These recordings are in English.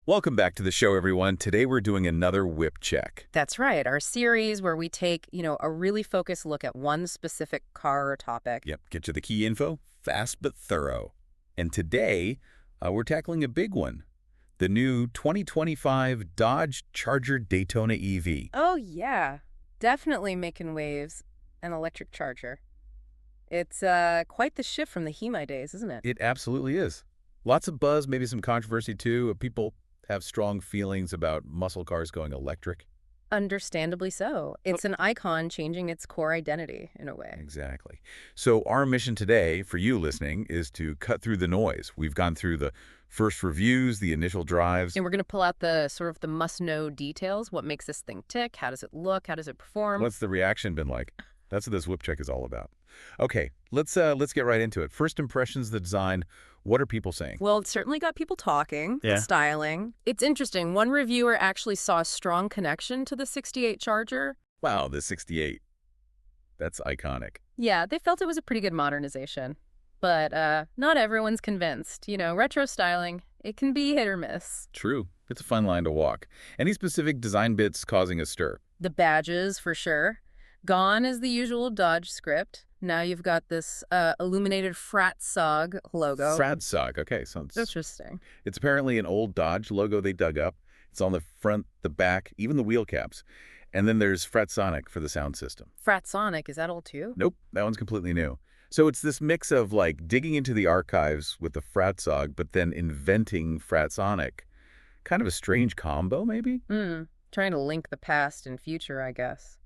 Welcome back to the show, everyone. Today we're doing another whip check. That's right. Our series where we take, a really focused look at one specific car or topic. Yep, get you the key info, fast but thorough. And today, we're tackling a big one. The new 2025 Dodge Charger Daytona EV. Oh, yeah. Definitely making waves. An electric charger. It's quite the shift from the HEMI days, isn't it? It absolutely is. Lots of buzz, maybe some controversy too. People have strong feelings about muscle cars going electric. Understandably so. It's an icon changing its core identity, in a way. Exactly. So our mission today, for you listening, is to cut through the noise. We've gone through the first reviews, the initial drives. And we're going to pull out the the must-know details. What makes this thing tick? How does it look? How does it perform? What's the reaction been like? That's what this whip check is all about. Okay, let's get right into it. First impressions, the design. What are people saying? Well, it certainly got people talking. Yeah. The styling. It's interesting. One reviewer actually saw a strong connection to the 68 Charger. Wow, the 68. That's iconic. Yeah, they felt it was a pretty good modernization. But not everyone's convinced. Retro styling, it can be hit or miss. True. It's a fun line to walk. Any specific design bits causing a stir? The badges, for sure. Gone is the usual Dodge script. Now you've got this illuminated Fratzog logo. Fratzog, okay. So Interesting. it's apparently an old Dodge logo they dug up. It's on the front, the back, even the wheel caps. And then there's Fratsonic for the sound system. Fratsonic, is that old too? Nope, that one's completely new. So it's this mix of digging into the archives with the Fratzog, but then inventing Fratsonic. Kind of a strange combo, maybe? Trying to link the past and future, I guess.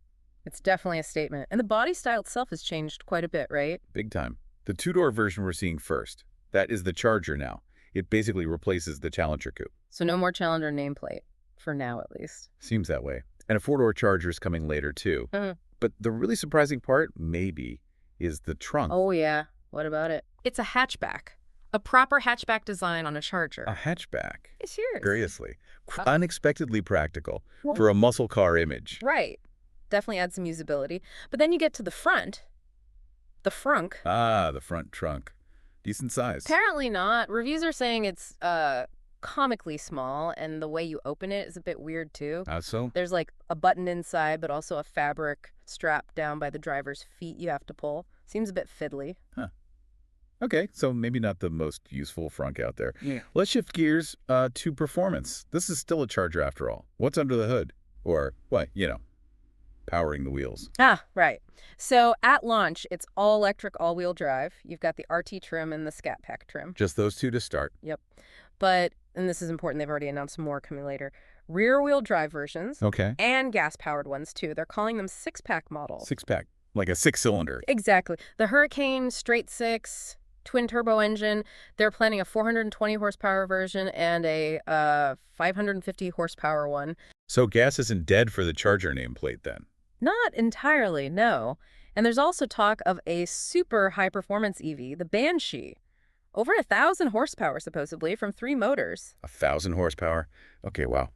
It's definitely a statement. And the body style itself has changed quite a bit, right? Big time. The two-door version we're seeing first. That is the Charger now. It basically replaces the Challenger coupe. So no more Challenger nameplate, for now at least. Seems that way. And a four-door Charger is coming later, too. But the really surprising part, maybe, is the trunk. Oh, yeah. What about it? It's a hatchback. A proper hatchback design on a Charger. A hatchback. It's yours. Seriously. Unexpectedly practical for a muscle car image. Right. Definitely adds some usability. But then you get to the front. The frunk. Ah, the front trunk. Decent size. Apparently not. Reviews are saying it's comically small, and the way you open it is a bit weird, too. How so? There's a button inside, but also a fabric strap down by the driver's feet you have to pull. Seems a bit fiddly. Huh. Okay, so maybe not the most useful frunk out there. Yeah. Let's shift gears to performance. This is still a Charger after all. What's under the hood? Or, what, powering the wheels. Ah, right. So at launch, it's all-electric, all-wheel drive. You've got the RT trim and the Scat Pack trim. Just those two to start. Yep. But, and this is important, they've already announced more coming later, rear-wheel drive versions. Okay. And gas-powered ones, too. They're calling them six-pack models. Six-pack, like a six-cylinder. Exactly. The Hurricane Straight Six twin-turbo engine, they're planning a 420 horsepower version and a 550 horsepower one. So gas isn't dead for the Charger nameplate, then? Not entirely, no. And there's also talk of a super high-performance EV, the Banshee. Over 1,000 horsepower, supposedly, from 3 motors. 1,000 horsepower? Okay, wow.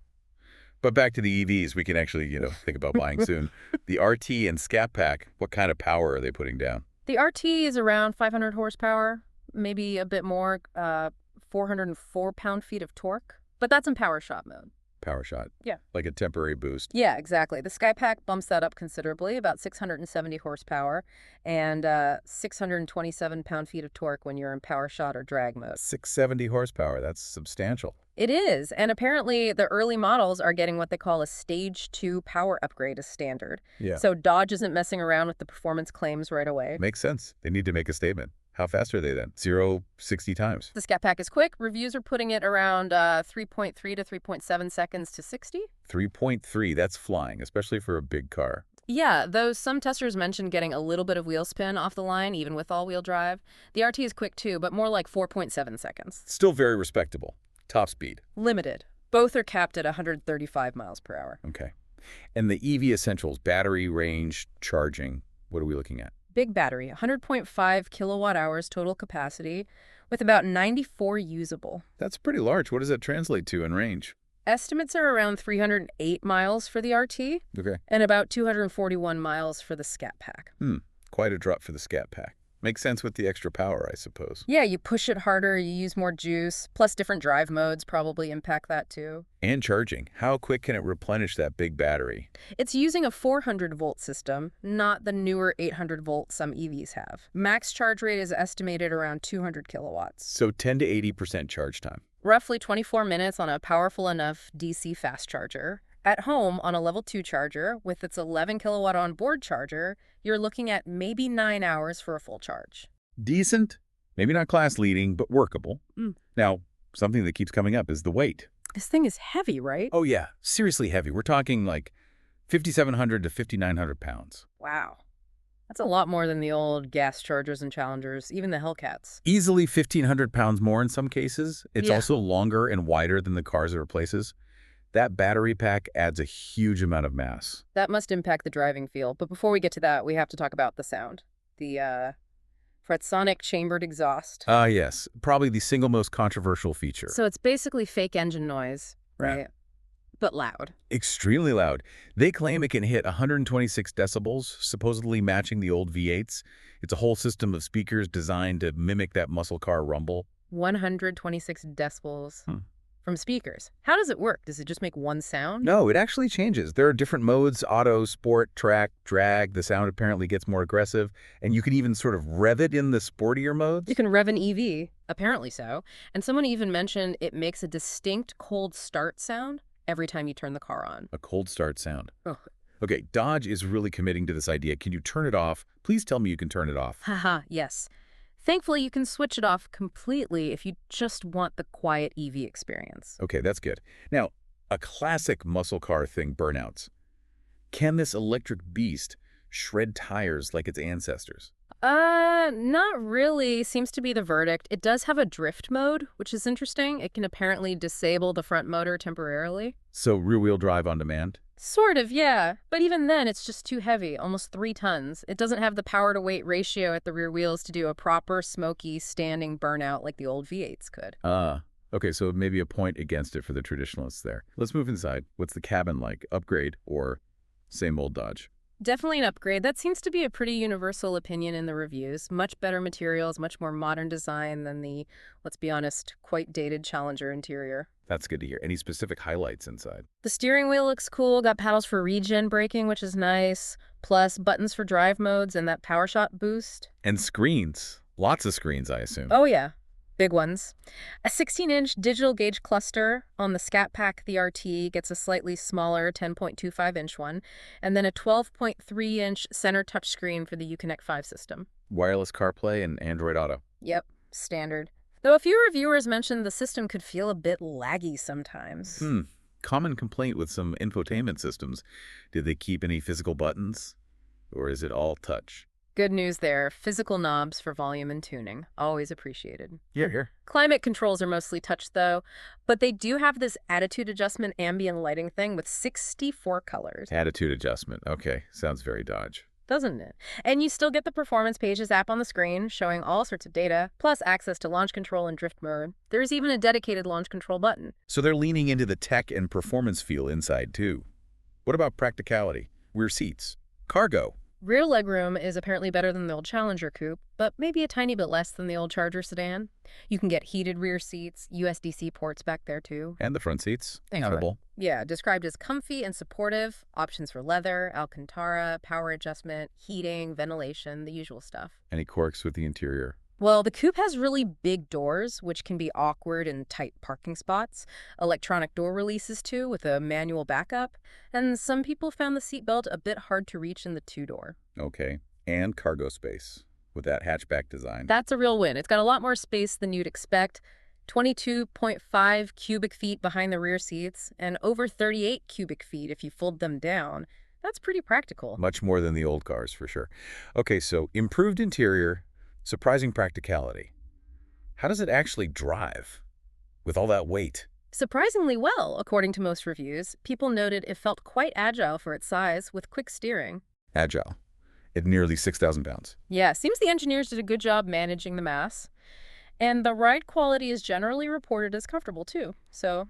But back to the EVs, we can actually, think about buying soon. The RT and Scat Pack, what kind of power are they putting down? The RT is around 500 horsepower, maybe a bit more, 404 pound-feet of torque. But that's in power shot mode. Power shot. Yeah. Like a temporary boost. Yeah, exactly. The Sky Pack bumps that up considerably, about 670 horsepower, and 627 pound-feet of torque when you're in power shot or drag mode. 670 horsepower. That's substantial. It is, and apparently the early models are getting what they call a Stage 2 power upgrade as standard. Yeah. So Dodge isn't messing around with the performance claims right away. Makes sense. They need to make a statement. How fast are they then? 0, 60 times. The Scat Pack is quick. Reviews are putting it around 3.3 to 3.7 seconds to 60. 3.3, that's flying, especially for a big car. Yeah, though some testers mentioned getting a little bit of wheel spin off the line, even with all-wheel drive. The RT is quick too, but more like 4.7 seconds. Still very respectable. Top speed. Limited. Both are capped at 135 miles per hour. Okay. And the EV essentials, battery, range, charging, what are we looking at? Big battery, 100.5 kilowatt hours total capacity, with about 94 usable. That's pretty large. What does that translate to in range? Estimates are around 308 miles for the RT Okay. and about 241 miles for the Scat Pack. Quite a drop for the Scat Pack. Makes sense with the extra power, I suppose. Yeah, you push it harder, you use more juice, plus different drive modes probably impact that too. And charging. How quick can it replenish that big battery? It's using a 400-volt system, not the newer 800-volt some EVs have. Max charge rate is estimated around 200 kilowatts. So 10 to 80% charge time. Roughly 24 minutes on a powerful enough DC fast charger. At home, on a level 2 charger, with its 11 kilowatt onboard charger, you're looking at maybe 9 hours for a full charge. Decent. Maybe not class leading, but workable. Mm. Now, something that keeps coming up is the weight. This thing is heavy, right? Oh yeah, seriously heavy. We're talking like 5,700 to 5,900 pounds. Wow. That's a lot more than the old gas Chargers and Challengers, even the Hellcats. Easily 1,500 pounds more in some cases. It's Yeah. also longer and wider than the cars it replaces. That battery pack adds a huge amount of mass. That must impact the driving feel. But before we get to that, we have to talk about the sound. The Fretsonic chambered exhaust. Yes, probably the single most controversial feature. So it's basically fake engine noise, Yeah. right? But loud. Extremely loud. They claim it can hit 126 decibels, supposedly matching the old V8s. It's a whole system of speakers designed to mimic that muscle car rumble. 126 decibels from speakers. How does it work? Does it just make one sound? No, it actually changes. There are different modes: auto, sport, track, drag. The sound apparently gets more aggressive, and you can even sort of rev it in the sportier modes. You can rev an EV, apparently so. And someone even mentioned it makes a distinct cold start sound every time you turn the car on. A cold start sound. Ugh. Okay, Dodge is really committing to this idea. Can you turn it off? Please tell me you can turn it off. Haha, yes. Thankfully, you can switch it off completely if you just want the quiet EV experience. Okay, that's good. Now, a classic muscle car thing, burnouts. Can this electric beast shred tires like its ancestors? Not really, seems to be the verdict. It does have a drift mode, which is interesting. It can apparently disable the front motor temporarily. So rear-wheel drive on demand? Sort of, yeah. But even then, it's just too heavy, almost 3 tons. It doesn't have the power-to-weight ratio at the rear wheels to do a proper, smoky, standing burnout like the old V8s could. Okay, so maybe a point against it for the traditionalists there. Let's move inside. What's the cabin like? Upgrade or same old Dodge? Definitely an upgrade. That seems to be a pretty universal opinion in the reviews. Much better materials, much more modern design than the, let's be honest, quite dated Challenger interior. That's good to hear. Any specific highlights inside? The steering wheel looks cool, got paddles for regen braking, which is nice, plus buttons for drive modes and that PowerShot boost. And screens. Lots of screens, I assume. Oh yeah, big ones. A 16-inch digital gauge cluster on the Scat Pack, the RT, gets a slightly smaller 10.25-inch one, and then a 12.3-inch center touchscreen for the Uconnect 5 system. Wireless CarPlay and Android Auto. Yep, standard. Though a few reviewers mentioned the system could feel a bit laggy sometimes. Common complaint with some infotainment systems. Did they keep any physical buttons? Or is it all touch? Good news there. Physical knobs for volume and tuning. Always appreciated. Here. Climate controls are mostly touch, though, but they do have this attitude adjustment ambient lighting thing with 64 colors. Attitude adjustment. Okay, sounds very Dodge. Doesn't it? And you still get the Performance Pages app on the screen, showing all sorts of data, plus access to launch control and drift mode. There's even a dedicated launch control button. So they're leaning into the tech and performance feel inside, too. What about practicality? Rear seats? Cargo? Rear legroom is apparently better than the old Challenger coupe, but maybe a tiny bit less than the old Charger sedan. You can get heated rear seats, USB-C ports back there too. And the front seats? Hang on. Comfortable. Yeah, described as comfy and supportive, options for leather, Alcantara, power adjustment, heating, ventilation, the usual stuff. Any quirks with the interior? Well, the coupe has really big doors, which can be awkward in tight parking spots. Electronic door releases, too, with a manual backup. And some people found the seatbelt a bit hard to reach in the 2-door. Okay. And cargo space with that hatchback design. That's a real win. It's got a lot more space than you'd expect. 22.5 cubic feet behind the rear seats and over 38 cubic feet if you fold them down. That's pretty practical. Much more than the old cars, for sure. Okay, so improved interior, surprising practicality. How does it actually drive with all that weight? Surprisingly well, according to most reviews. People noted it felt quite agile for its size, with quick steering. Agile. At nearly 6,000 pounds. Yeah, seems the engineers did a good job managing the mass. And the ride quality is generally reported as comfortable, too. So,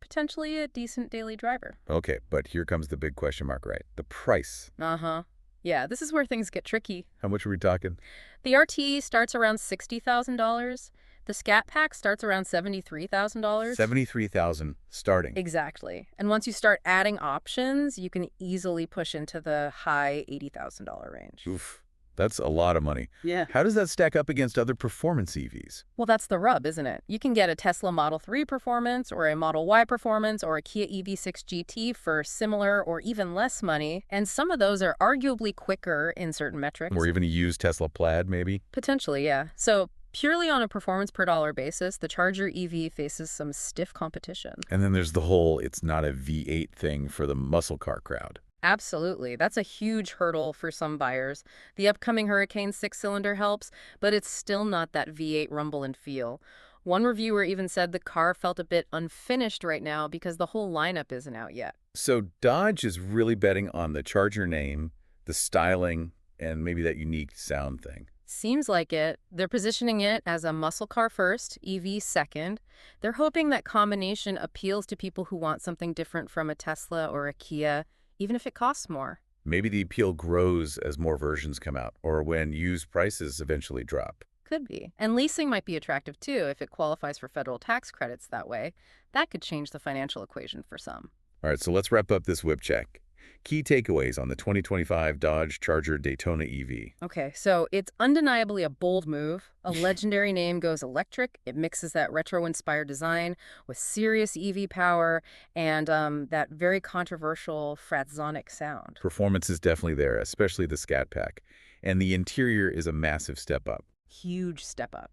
potentially a decent daily driver. Okay, but here comes the big question mark, right? The price. Uh-huh. Yeah, this is where things get tricky. How much are we talking? The RT starts around $60,000. The Scat Pack starts around $73,000. 73,000 starting. Exactly. And once you start adding options, you can easily push into the high $80,000 range. Oof, that's a lot of money. Yeah. How does that stack up against other performance EVs? Well, that's the rub, isn't it? You can get a Tesla Model 3 Performance or a Model Y Performance or a Kia EV6 GT for similar or even less money, and some of those are arguably quicker in certain metrics. Or even a used Tesla Plaid, maybe? Potentially, yeah. So purely on a performance per dollar basis, the Charger EV faces some stiff competition. And then there's the whole it's not a V8 thing for the muscle car crowd. Absolutely. That's a huge hurdle for some buyers. The upcoming Hurricane 6-cylinder helps, but it's still not that V8 rumble and feel. One reviewer even said the car felt a bit unfinished right now because the whole lineup isn't out yet. So Dodge is really betting on the Charger name, the styling, and maybe that unique sound thing. Seems like it. They're positioning it as a muscle car first, EV second. They're hoping that combination appeals to people who want something different from a Tesla or a Kia, even if it costs more. Maybe the appeal grows as more versions come out, or when used prices eventually drop. Could be. And leasing might be attractive too if it qualifies for federal tax credits that way. That could change the financial equation for some. All right, so let's wrap up this whip check. Key takeaways on the 2025 Dodge Charger Daytona EV. Okay, so it's undeniably a bold move. A legendary name goes electric. It mixes that retro-inspired design with serious EV power and that very controversial fratzonic sound. Performance is definitely there, especially the Scat Pack. And the interior is a massive step up. Huge step up.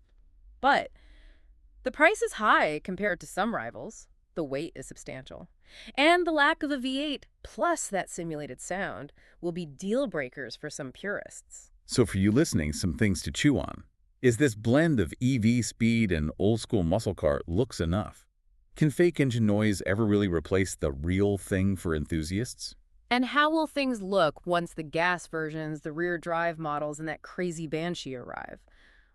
But the price is high compared to some rivals. The weight is substantial. And the lack of a V8 plus that simulated sound will be deal breakers for some purists. So for you listening, some things to chew on. Is this blend of EV speed and old-school muscle car looks enough? Can fake engine noise ever really replace the real thing for enthusiasts? And how will things look once the gas versions, the rear drive models, and that crazy Banshee arrive?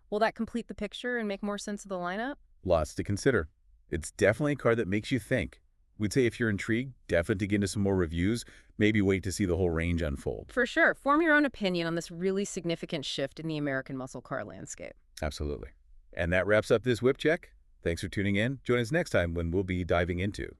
Will that complete the picture and make more sense of the lineup? Lots to consider. It's definitely a car that makes you think. We'd say if you're intrigued, definitely dig into some more reviews. Maybe wait to see the whole range unfold. For sure. Form your own opinion on this really significant shift in the American muscle car landscape. Absolutely. And that wraps up this whip check. Thanks for tuning in. Join us next time when we'll be diving into